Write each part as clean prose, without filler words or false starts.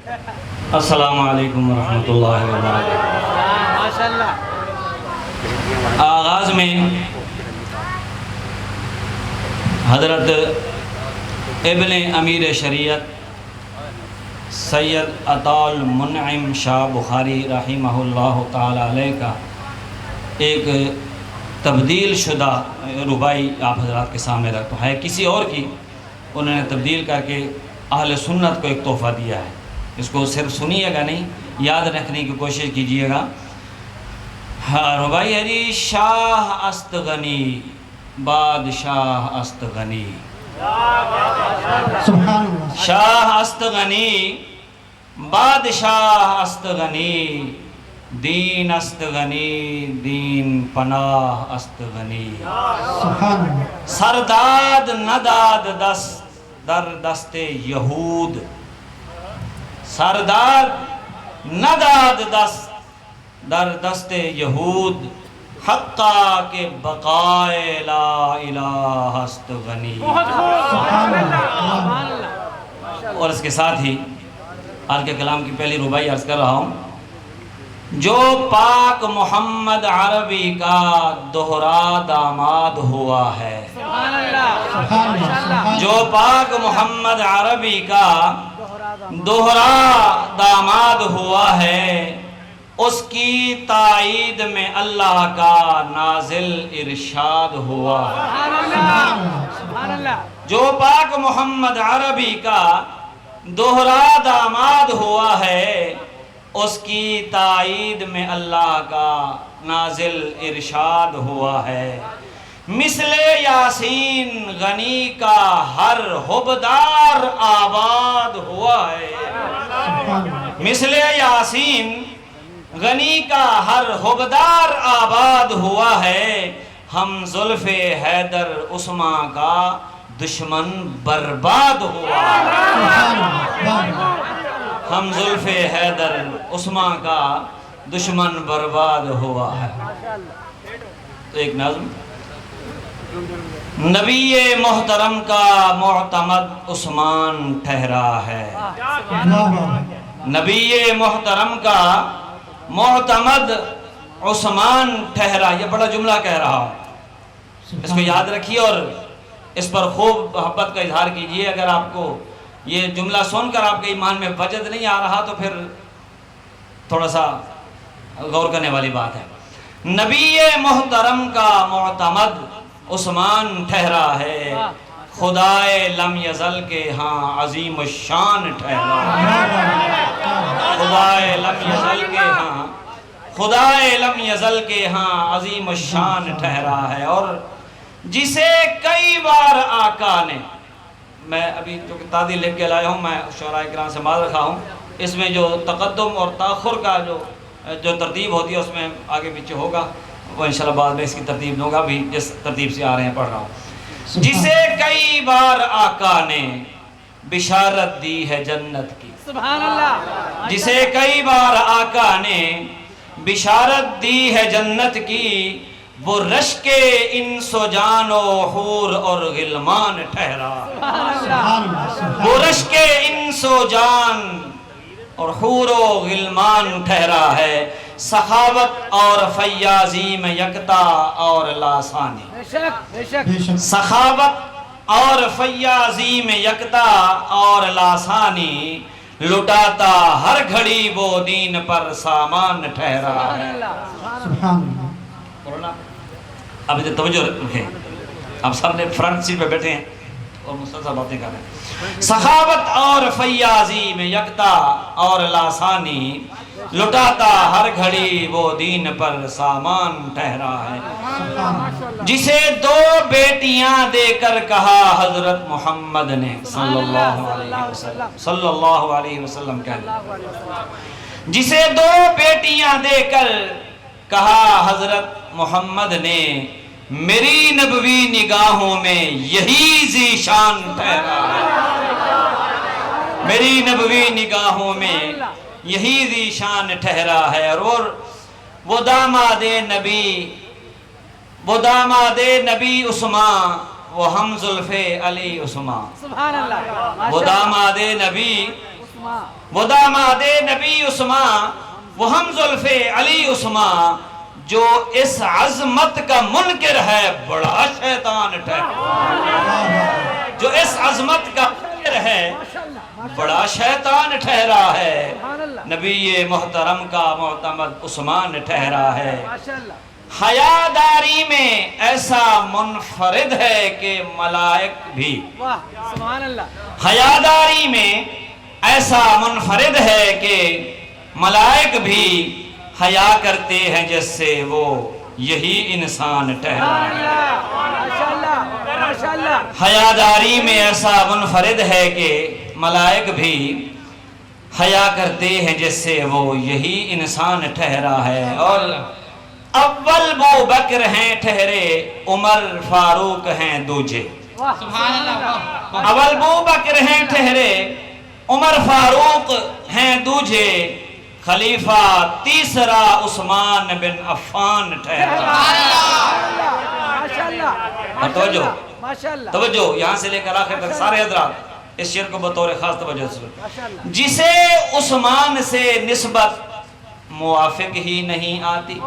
السلام علیکم ورحمۃ اللہ وبرکاتہ۔ آغاز میں حضرت ابن امیر شریعت سید عطا المنعم شاہ بخاری رحمہ اللہ تعالی علیہ کا ایک تبدیل شدہ ربائی آپ حضرات کے سامنے رکھتا ہے، کسی اور کی انہوں نے تبدیل کر کے اہل سنت کو ایک تحفہ دیا ہے۔ اس کو صرف سنیے گا نہیں، یاد رکھنے کی کوشش کیجئے گا۔ ربائی ہے جی، شاہ است غنی بادشاہ است غنی، شاہ است غنی بادشاہ است غنی، دین است غنی دین پناہ است غنی، سرداد نداد دست در دست یہود، سرداد نداد دست در دست یہود، حقا کہ بقائے لا الہ است غنی۔ اور اس کے ساتھ ہی آج کے کلام کی پہلی ربائی عرض کر رہا ہوں۔ جو پاک محمد عربی کا دوہرا داماد ہوا ہے، جو پاک محمد عربی کا دوہرا داماد ہوا ہے، اس کی تائید میں اللہ کا نازل ارشاد ہوا ہے۔ جو پاک محمد عربی کا دوہرا داماد ہوا ہے، اس کی تائید میں اللہ کا نازل ارشاد ہوا ہے۔ مثل یاسین غنی کا ہر حبدار آباد ہوا ہے، مثل یاسین غنی کا ہر حبدار آباد ہوا ہے۔ ہم زلف حیدر عثماں کا دشمن برباد ہوا ہے، ہم زلف حیدر عثماں کا دشمن برباد ہوا ہے۔ تو ایک نظم، نبی محترم کا معتمد عثمان ٹھہرا ہے، نبی محترم کا معتمد عثمان ٹھہرا۔ یہ بڑا جملہ کہہ رہا ہوں، اس کو یاد رکھیے اور اس پر خوب محبت کا اظہار کیجئے۔ اگر آپ کو یہ جملہ سن کر آپ کے ایمان میں وجد نہیں آ رہا تو پھر تھوڑا سا غور کرنے والی بات ہے۔ نبی محترم کا معتمد عثمان ٹھہرا ہے، خدائے لم یزل کے ہاں عظیم الشان ٹھہرا ہے، خدائے لم یزل کے ہاں، خدائے لم یزل کے ہاں عظیم الشان ٹھہرا ہے۔ اور جسے کئی بار آقا نے، میں ابھی جو تعدیل لکھ کے لایا ہوں، میں شعراء کرام سے مال رکھا ہوں، اس میں جو تقدم اور تاخر کا جو ترتیب ہوتی ہے اس میں آگے پیچھے ہوگا، وہ انشاءاللہ بعد میں اس کی ترتیب دوں گا، بھی جس ترتیب سے آ رہے ہیں پڑھ رہا ہوں۔ جسے کئی بار آقا نے بشارت دی ہے جنت کی، سبحان اللہ، جسے کئی بار آقا نے بشارت دی ہے جنت کی، وہ رشک انس و جان و حور اور غلمان ٹھہرا، وہ رشک انس و جان اور حور و غلمان ٹھہرا ہے۔ سخاوت اور فیاضی میں یکتا اور لاسانی، سخاوت اور فیاضی میں یکتا اور لاسانی، لٹاتا ہر گھڑی وہ دین پر سامان ٹھہرا ہے۔ اب ادھر توجہ رکھیں، آپ سب نے فرنٹ سیٹ پہ بیٹھے ہیں اور مسلسل باتیں کر رہے ہیں۔ سخاوت اور فیاضی میں یکتا اور لاسانی، لٹاتا ہر گھڑی وہ دین پر سامان ٹھہرا ہے۔ جسے دو بیٹیاں دے کر کہا حضرت محمد نے صلی اللہ علیہ وسلم، صلی اللہ علیہ وسلم کہہ، جسے دو بیٹیاں دے کر کہا حضرت محمد نے، میری نبوی نگاہوں میں یہی ذیشان ٹھہرا ہے، میری نبوی نگاہوں میں یہی ذیشان ٹھہرا ہے۔ اور وہ داماد نبی عثمان، وہ ہم زلف علی عثمان، وہ داماد نبی وہ داماد نبی عثمان، وہ ہم زلف علی عثمان، جو اس عظمت کا منکر ہے بڑا شیطان ٹھہرا، جو اس عظمت کا منکر ہے بڑا شیطان ٹھہرا ہے، نبی محترم کا معتمد عثمان ٹھہرا ہے۔ حیاداری میں ایسا منفرد ہے کہ ملائک بھی، حیاداری میں ایسا منفرد ہے کہ ملائک بھی حیا کرتے ہیں جس سے وہ یہی انسان ٹھہرا ہے۔ حیاداری میں ایسا منفرد ہے کہ ملائک بھی حیا کرتے ہیں جس سے وہ یہی انسان ٹھہرا ہے۔ اور اول ابو بکر ہیں ٹھہرے، عمر فاروق ہیں دوجے، اول ابو بکر ہیں ٹھہرے، عمر فاروق ہیں دوجے، خلیفہ تیسرا عثمان بن عفان ٹھہرا۔ توجہ یہاں سے لے کر آخر تک سارے حضرات اس شعر کو بطور خاص توجہ سنیں۔ جسے عثمان سے نسبت موافق ہی نہیں آتی،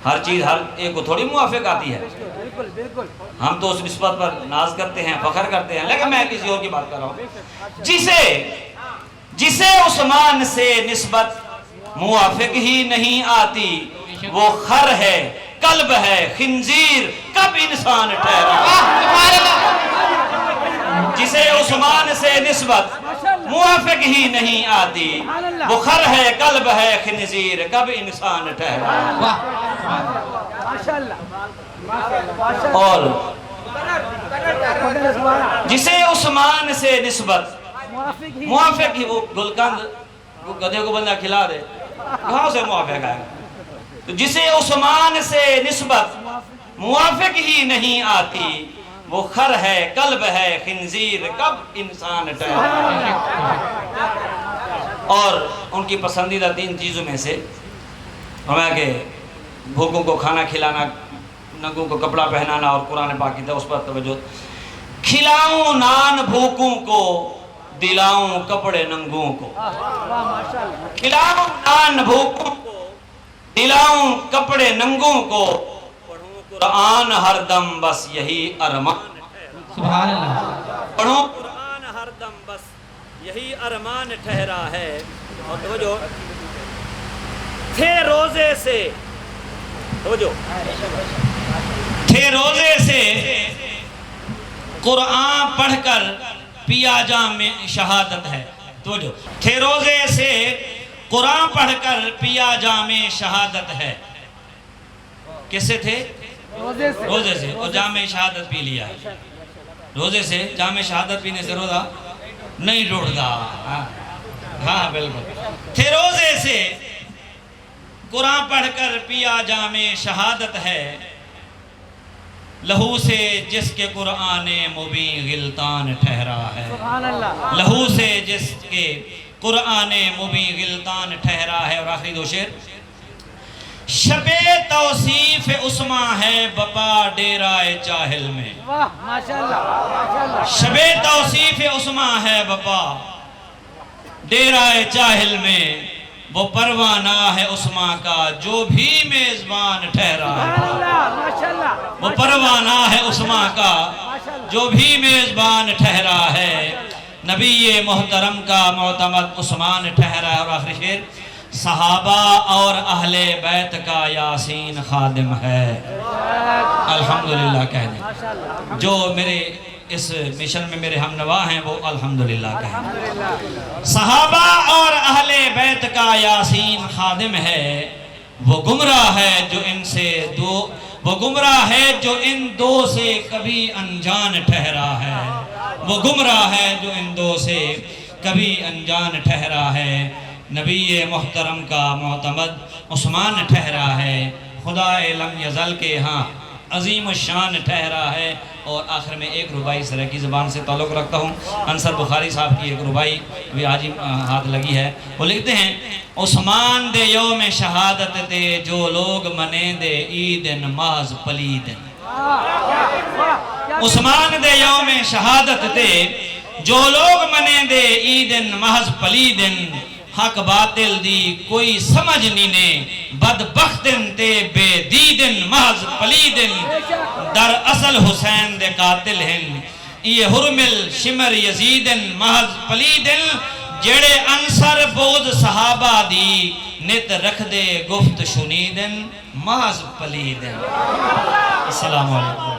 ہر چیز ہر ایک کو تھوڑی موافق آتی ہے، ہم تو اس نسبت پر ناز کرتے ہیں، فخر کرتے ہیں، لیکن میں کسی اور کی بات کر رہا ہوں۔ جسے عثمان سے نسبت موافق ہی نہیں آتی، وہ خر ہے، کلب ہے، خنزیر، کب انسان ٹھہرا۔ جسے عثمان سے نسبت موافق ہی نہیں آتی، وہ خر ہے، کلب ہے، خنزیر، کب انسان ٹھہرا۔ اور جسے عثمان سے نسبت موافق ہی، وہ گلقند وہ گدھے کو بندہ کھلا دے، کہاں سے موافق آئے گا؟ تو جسے عثمان سے نسبت موافق ہی نہیں آتی، وہ خر ہے، کلب ہے، خنزیر، کب انسان ٹھہرا۔ اور ان کی پسندیدہ 3 چیزوں میں سے ہمیں کہ بھوکوں کو کھانا کھلانا، ننگوں کو کپڑا پہنانا اور قرآن پاک کی تھا، اس پر توجہ۔ کھلاؤں نان بھوکوں کو، دلاؤں کپڑے ننگوں کو، کھلاؤں نان بھوکوں کو، دلاؤں کپڑے ننگوں کو، پڑھوں قرآن ہر دم بس یہی ارمان، سبحان اللہ، پڑھوں قرآن ہر دم بس یہی ارمان ٹھہرا ہے۔ اور توجہ، تھے روزے سے، توجہ، تھے روزے سے قرآن پڑھ کر پیا جام شہادت ہے، توجہ، تھے روزے سے قرآن پڑھ کر پیا جام شہادت ہے۔ کس سے تھے؟ روزے سے، اور جام شہادت پی لیا ہے۔ روزے سے جام شہادت پینے سے روزہ نہیں ٹوٹتا۔ ہاں بالکل، تھے روزے سے قرآن پڑھ کر پیا جام شہادت ہے، لہو سے جس کے قرآن مبین غلطان ٹھہرا ہے، لہو سے جس کے قرآن مبین غلطان ٹھہرا ہے۔ اور آخری 2 شعر، شب توصیف عثمان ہے بپا ڈیرائے چاہل میں، شب توصیف عثمان ہے بپا ڈیرائے چاہل میں، وہ پروانہ ہے عثمان کا جو بھی میزبان ٹھہرا ہے، وہ پروانہ ہے عثمان کا جو بھی میزبان ٹھہرا ہے، نبی محترم کا معتمد عثمان ٹھہرا ہے۔ اور آخری شعر، صحابہ اور اہل بیت کا یاسین خادم ہے، الحمدللہ کہہ دیں، جو میرے اس مشن میں میرے ہم نوا ہیں وہ الحمدللہ کہیں۔ صحابہ اور اہل بیت کا یاسین خادم ہے، وہ گمراہ ہے جو ان سے وہ گمراہ ہے جو ان 2 سے کبھی انجان ٹھہرا ہے، وہ گمراہ ہے جو ان 2 سے کبھی انجان ٹھہرا ہے، نبی محترم کا معتمد عثمان ٹھہرا ہے، خدا لم یزل کے ہاں عظیم الشان ٹھہرا ہے۔ اور آخر میں ایک ربائی سرکی زبان سے تعلق رکھتا ہوں، انصر بخاری صاحب کی ایک ربائی ابھی آج ہی ہاتھ لگی ہے، وہ لکھتے ہیں، عثمان دے یوم شہادت تے جو لوگ منے دے عید نماز پلید، عثمان دے یوم شہادت تے جو لوگ منے دے عیدن محض پلیدن حق باطل دی کوئی سمجھ نہیں نے بدبختن تے بے دیدن محض پلیدن در اصل حسین دے قاتل ہیں یہ حرمل شمر یزیدن محض پلیدن جڑے انصر بغض صحابہ دی نت رکھ دے گفت شنیدن محض پلیدن. السلام علیکم.